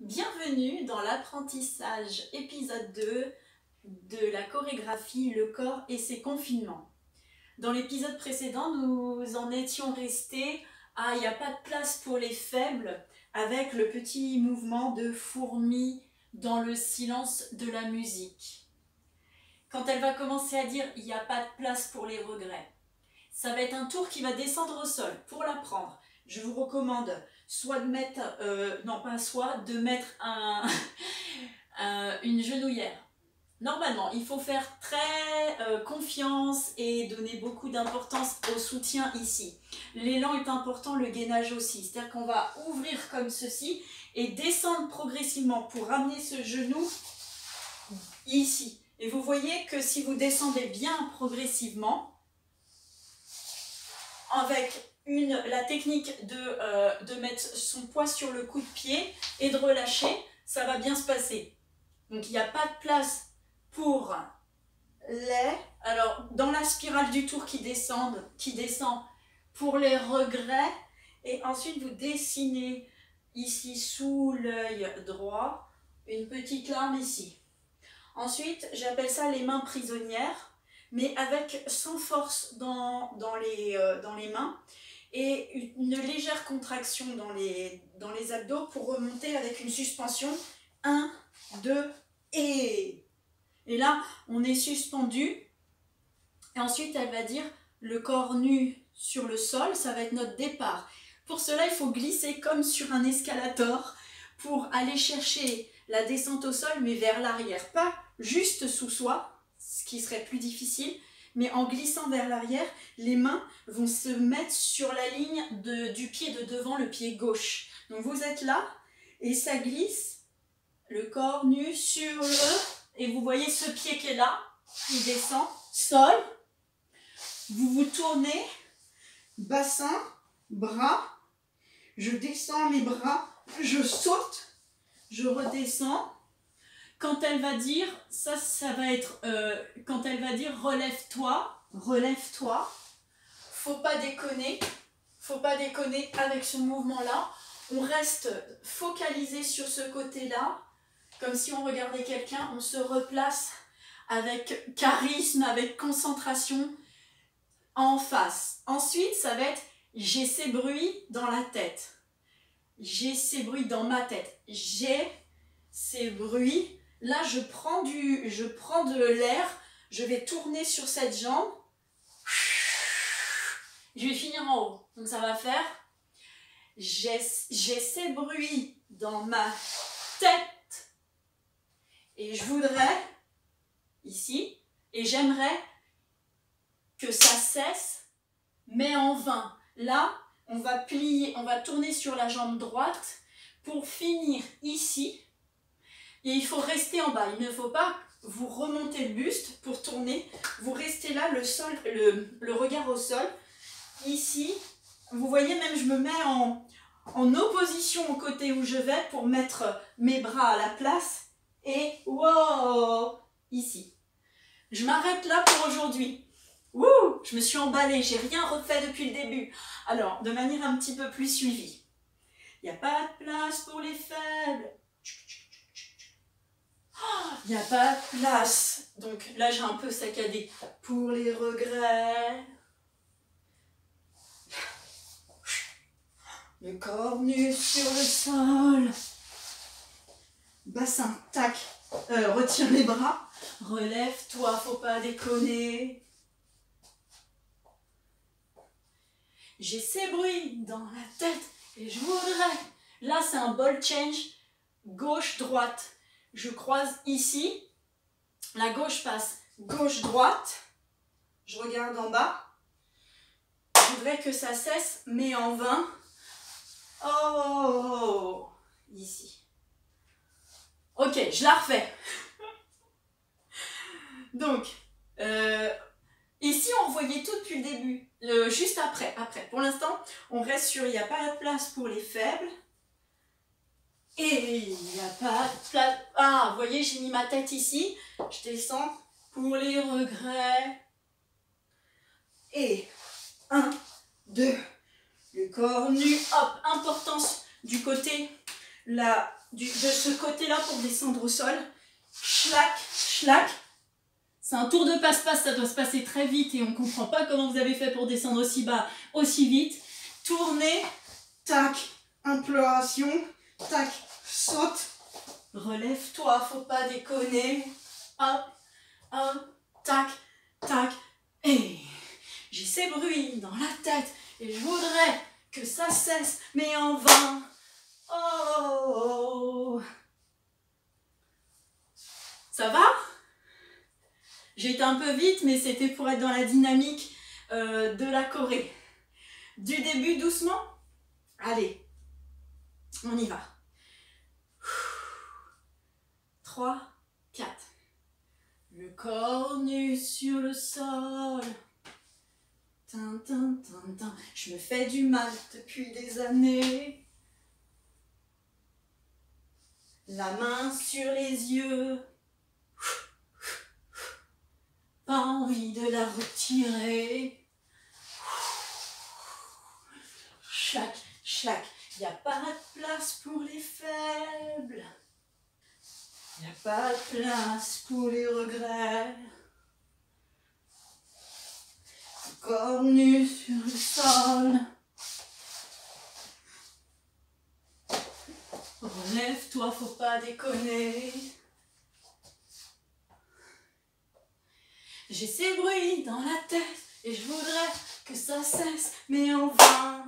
Bienvenue dans l'apprentissage épisode 2 de la chorégraphie Le corps et ses confinements. Dans l'épisode précédent, nous en étions restés à « il n'y a pas de place pour les faibles » avec le petit mouvement de fourmi dans le silence de la musique. Quand elle va commencer à dire « il n'y a pas de place pour les regrets », ça va être un tour qui va descendre au sol. Pour l'apprendre, je vous recommande soit de mettre, de mettre une genouillère. Normalement, il faut faire très confiance et donner beaucoup d'importance au soutien ici. L'élan est important, le gainage aussi. C'est-à-dire qu'on va ouvrir comme ceci et descendre progressivement pour ramener ce genou ici. Et vous voyez que si vous descendez bien progressivement, avec la technique de mettre son poids sur le coup de pied et de relâcher, ça va bien se passer. Donc il n'y a pas de place pour alors dans la spirale du tour qui descend pour les regrets, et ensuite vous dessinez ici sous l'œil droit une petite larme ici. Ensuite j'appelle ça les mains prisonnières, mais avec sans force dans les mains et une légère contraction dans les abdos pour remonter avec une suspension. 1, 2 et là on est suspendu, et ensuite elle va dire le corps nu sur le sol, ça va être notre départ. Pour cela il faut glisser comme sur un escalator pour aller chercher la descente au sol, mais vers l'arrière, pas juste sous soi, ce qui serait plus difficile, mais en glissant vers l'arrière, les mains vont se mettre sur la ligne du pied de devant, le pied gauche. Donc vous êtes là et ça glisse, le corps nu sur le... Et vous voyez ce pied qui est là, qui descend, sol. Vous vous tournez, bassin, bras. Je descends mes bras, je saute, je redescends. Quand elle va dire, ça va être, quand elle va dire relève-toi, relève-toi, faut pas déconner avec ce mouvement-là. On reste focalisé sur ce côté-là, comme si on regardait quelqu'un, on se replace avec charisme, avec concentration en face. Ensuite, ça va être j'ai ces bruits dans la tête, j'ai ces bruits dans ma tête, j'ai ces bruits. Là, je prends de l'air, je vais tourner sur cette jambe. Je vais finir en haut. Donc ça va faire j'ai ces bruits dans ma tête et je voudrais ici, et j'aimerais que ça cesse, mais en vain. Là, on va plier, on va tourner sur la jambe droite pour finir ici. Et il faut rester en bas, il ne faut pas vous remonter le buste pour tourner, vous restez là, le regard au sol. Ici, vous voyez, même je me mets en opposition au côté où je vais pour mettre mes bras à la place. Et wow, ici. Je m'arrête là pour aujourd'hui. Wouh, je me suis emballée, j'ai rien refait depuis le début. Alors, de manière un petit peu plus suivie. Il n'y a pas de place pour les faibles. Il n'y a pas de place. Donc là, j'ai un peu saccadé. Pour les regrets. Le corps nu sur le sol. Bassin, tac. Retire les bras. Relève-toi, faut pas déconner. J'ai ces bruits dans la tête et je voudrais. Là, c'est un ball change. Gauche-droite. Je croise ici, la gauche passe gauche-droite, je regarde en bas, je voudrais que ça cesse, mais en vain. Oh, ici. Ok, je la refais. Donc, ici on voyait tout depuis le début, juste après. Pour l'instant, on reste sur il n'y a pas de place pour les faibles. Et il n'y a pas de place. Ah, vous voyez, j'ai mis ma tête ici. Je descends pour les regrets. Et 1, 2, le corps nu. Hop, importance du côté de ce côté-là pour descendre au sol. Schlac, schlac. C'est un tour de passe-passe, ça doit se passer très vite et on ne comprend pas comment vous avez fait pour descendre aussi bas, aussi vite. Tournez, tac, imploration, tac, saute, relève-toi, faut pas déconner. Hop, hop, tac, tac, et j'ai ces bruits dans la tête et je voudrais que ça cesse, mais en vain. Oh, ça va? J'ai été un peu vite, mais c'était pour être dans la dynamique de la choré. Du début, doucement. Allez, on y va. 3, 4. Le corps nu sur le sol. Tin, tin, tin, tin. Je me fais du mal depuis des années. La main sur les yeux. Pas envie de la retirer. Schlac, schlac. Il n'y a pas de place pour les faibles. Il n'y a pas de place pour les regrets. Corps nu sur le sol. Relève-toi, faut pas déconner. J'ai ces bruits dans la tête et je voudrais que ça cesse, mais en vain.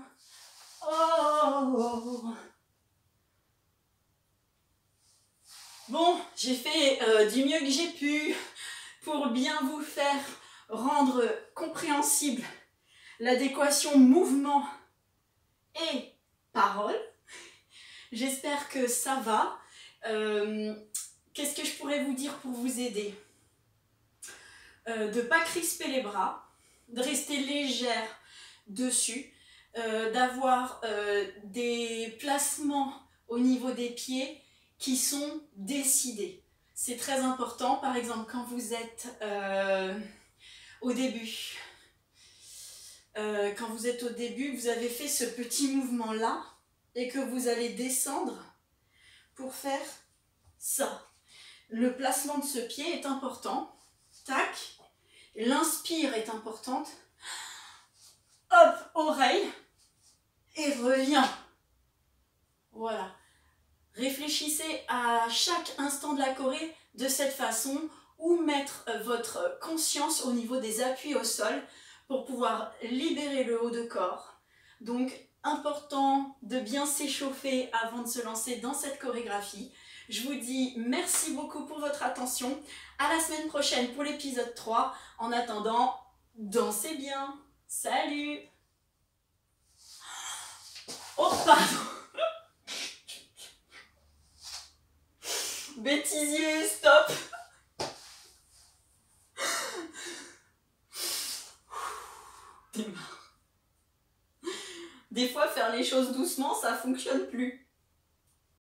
Oh. Bon, j'ai fait du mieux que j'ai pu pour bien vous faire rendre compréhensible l'adéquation mouvement et parole. J'espère que ça va. Qu'est-ce que je pourrais vous dire pour vous aider? De ne pas crisper les bras, de rester légère dessus, d'avoir des placements au niveau des pieds qui sont décidés. C'est très important, par exemple, quand vous êtes au début. Quand vous êtes au début, vous avez fait ce petit mouvement-là et que vous allez descendre pour faire ça. Le placement de ce pied est important. Tac. L'inspire est importante. Hop, oreille. Et reviens. Voilà. Réfléchissez à chaque instant de la choré de cette façon ou mettre votre conscience au niveau des appuis au sol pour pouvoir libérer le haut de corps. Donc, important de bien s'échauffer avant de se lancer dans cette chorégraphie. Je vous dis merci beaucoup pour votre attention. À la semaine prochaine pour l'épisode 3. En attendant, dansez bien. Salut! Oh, pardon! Bêtisier, stop! Des fois, faire les choses doucement, ça fonctionne plus.